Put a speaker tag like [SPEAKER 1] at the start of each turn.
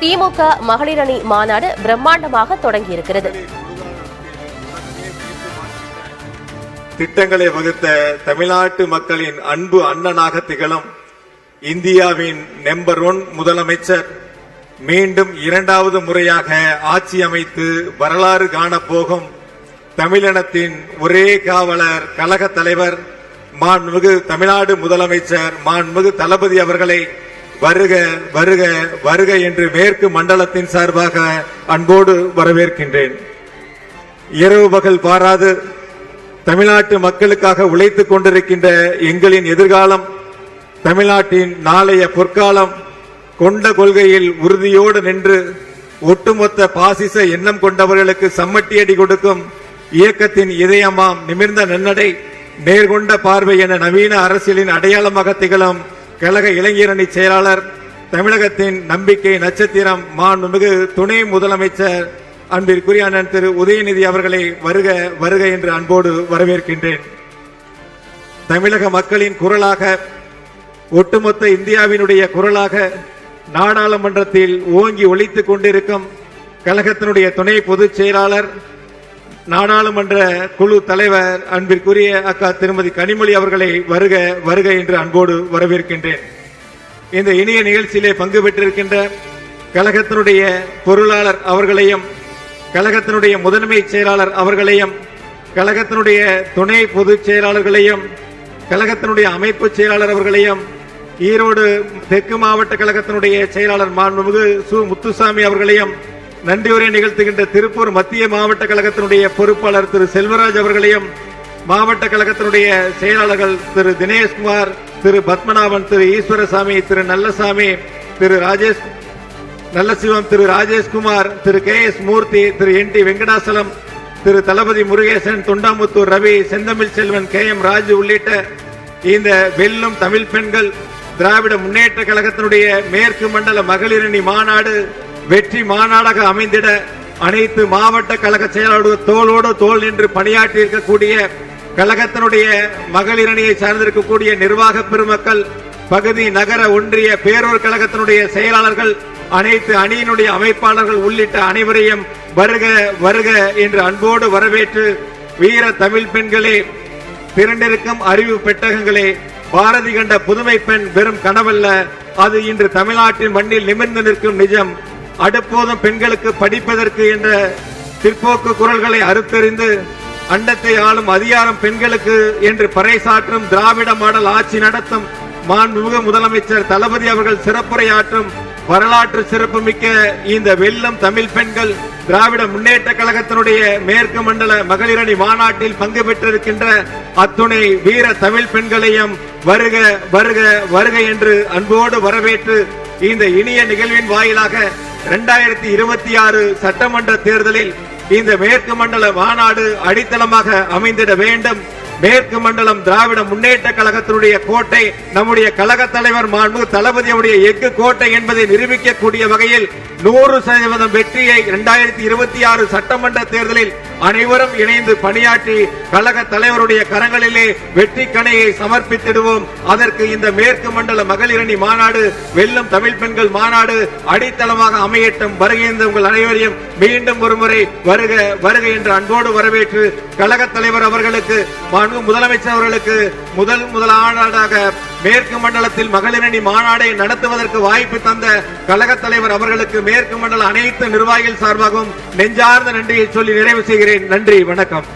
[SPEAKER 1] திமுக மகளிர் அணி மாநாடு பிரம்மாண்டமாக தொடங்கியிருக்கிறது.
[SPEAKER 2] திட்டங்களை வகுத்த தமிழ்நாட்டு மக்களின் அன்பு அண்ணனாக திகழும் இந்தியாவின் நம்பர் 1 முதலமைச்சர் மீண்டும் 2வது முறையாக ஆட்சி அமைத்து வரலாறு காணப்போகும் தமிழினத்தின் ஒரே காவலர் கழக தலைவர் மாண்புமிகு தமிழ்நாடு முதலமைச்சர் மாண்புமிகு தளபதி அவர்களை வருக வருக வருக என்று மேற்கு மண்டலத்தின் சார்பாக அன்போடு வரவேற்கின்றேன். இரவு பகல் பாராது தமிழ்நாட்டு மக்களுக்காக உழைத்துக் கொண்டிருக்கின்ற எங்களின் எதிர்காலம், தமிழ்நாட்டின் நாளைய பொற்காலம் கொண்ட கொள்கையில் உறுதியோடு நின்று ஒட்டுமொத்த பாசிச எண்ணம் கொண்டவர்களுக்கு சம்மட்டியடி கொடுக்கும் இயக்கத்தின் இதயமாம் நிமிர்ந்த நன்னடை நேர்கொண்ட பார்வை என நவீன அரசியலின் அடையாளமாக திகழும் கழக இளைஞரணி செயலாளர், தமிழகத்தின் நம்பிக்கை நட்சத்திரம் மாண்புமிகு துணை முதலமைச்சர் அன்பிற்குரிய அண்ணன் திரு உதயநிதி அவர்களை வருக வருக என்று அன்போடு வரவேற்கின்றேன். தமிழக மக்களின் குரலாக, ஒட்டுமொத்த இந்தியாவினுடைய குரலாக நாடாளுமன்றத்தில் ஓங்கி ஒலித்துக் கொண்டிருக்கும் கழகத்தினுடைய துணை பொதுச் செயலாளர், நாடாளுமன்ற குழு தலைவர் அன்பிற்குரிய அக்கா திருமதி கனிமொழி அவர்களை வருக வருக என்று அன்போடு வரவேற்கின்றேன். இந்த இனிய நிகழ்ச்சியிலே பங்கு பெற்றிருக்கின்ற கழகத்தினுடைய பொருளாளர் அவர்களையும், கழகத்தினுடைய முதன்மை செயலாளர் அவர்களையும், கழகத்தினுடைய துணை பொதுச் செயலாளர்களையும், கழகத்தினுடைய அமைப்பு செயலாளர் அவர்களையும், ஈரோடு தெற்கு மாவட்ட கழகத்தினுடைய செயலாளர் மாண்புமிகு சு முத்துசாமி அவர்களையும், நன்றியுரை நிகழ்த்துகின்ற திருப்பூர் மத்திய மாவட்ட கழகத்தினுடைய பொறுப்பாளர் திரு செல்வராஜ் அவர்களையும், மாவட்ட கழகத்தினுடைய செயலாளர்கள் திரு தினேஷ்குமார், திரு பத்மநாபன், திரு ஈஸ்வரசாமி, திரு நல்லசாமி, திரு ராஜேஷ் நல்லசிவம், திரு ராஜேஷ்குமார், திரு கே எஸ் மூர்த்தி, திரு என் டி வெங்கடாசலம், திரு தளபதி முருகேசன், தொண்டாமுத்தூர் ரவி, செந்தமிழ் செல்வன், கே எம் ராஜு உள்ளிட்ட இந்த வெல்லும் தமிழ் பெண்கள் திராவிட முன்னேற்ற கழகத்தினுடைய மேற்கு மண்டல மகளிரணி மாநாடு வெற்றி மாநாடாக அமைந்திட அனைத்து மாவட்ட கழக செயலாளர்கள் தோளோடு தோள் நின்று பணியாற்றி இருக்கக்கூடிய கழகத்தினுடைய மகளிரணியை சார்ந்திருக்கக்கூடிய நிர்வாக பெருமக்கள், பகுதி நகர ஒன்றிய பேரூர் கழகத்தினுடைய செயலாளர்கள், அனைத்து அணியினுடைய அமைப்பாளர்கள் உள்ளிட்ட அனைவரையும் வருக வருக என்று அன்போடு வரவேற்று, வீர தமிழ் பெண்களே, திரண்டிருக்கும் அறிவு பெட்டகங்களே, பாரதி கண்ட புதுமை பெண் வெறும் கனவல்ல, அது இன்று தமிழ்நாட்டின் மண்ணில் நிமிர்ந்து நிற்கும் நிஜம். அடுப்போதும் பெண்களுக்கு படிப்பதற்கு என்ற பிற்போக்கு குரல்களை அறுத்தறிந்து அண்டத்தை ஆளும் அதிகாரம் பெண்களுக்கு என்று பறைசாற்றும் திராவிட மாடல் ஆட்சி நடத்தும் மாண்புமிகு முதலமைச்சர் தளபதி அவர்கள் சிறப்புரையாற்றும் வரலாற்று சிறப்புமிக்க இந்த வெல்லும் தமிழ் பெண்கள் திராவிட முன்னேற்ற கழகத்தினுடைய மேற்கு மண்டல மகளிரணி மாநாட்டில் பங்கு பெற்றிருக்கின்ற அத்துணை வீர தமிழ் பெண்களையும் வருக வருக வருக என்று அன்போடு வரவேற்று, இந்த இனிய நிகழ்வின் வாயிலாக 2026 சட்டமன்ற தேர்தலில் இந்த மேற்கு மண்டல மாநாடு அடித்தளமாக அமைந்திட வேண்டும். மேற்கு மண்டலம் திராவிட முன்னேற்ற கழகத்தினுடைய கோட்டை, நம்முடைய கழக தலைவர் மாண்புமிகு தளபதியுடைய எஃகு கோட்டை என்பதை நிரூபிக்கக்கூடிய வகையில் 100% வெற்றியை 2026 சட்டமன்ற தேர்தலில் அனைவரும் இணைந்து பணியாற்றி கழக தலைவருடைய கரங்களிலே வெற்றி கணையை சமர்ப்பித்திடுவோம். அதற்கு இந்த மேற்கு மண்டல மகளிரணி மாநாடு, வெல்லும் தமிழ் பெண்கள் மாநாடு அடித்தளமாக அமையட்டும். வருகின்ற உங்கள் அனைவரையும் மீண்டும் ஒருமுறை வருக வருக என்று அன்போடு வரவேற்று, கழக தலைவர் அவர்களுக்கு, முதலமைச்சர் அவர்களுக்கு முதலாவதாக மேற்கு மண்டலத்தில் மகளிரணி மாநாடை நடத்துவதற்கு வாய்ப்பு தந்த கழக தலைவர் அவர்களுக்கு மேற்கு மண்டல அனைத்து நிர்வாகிகள் சார்பாகவும் நெஞ்சார்ந்த நன்றியை சொல்லி நிறைவு செய்கிறேன். நன்றி, வணக்கம்.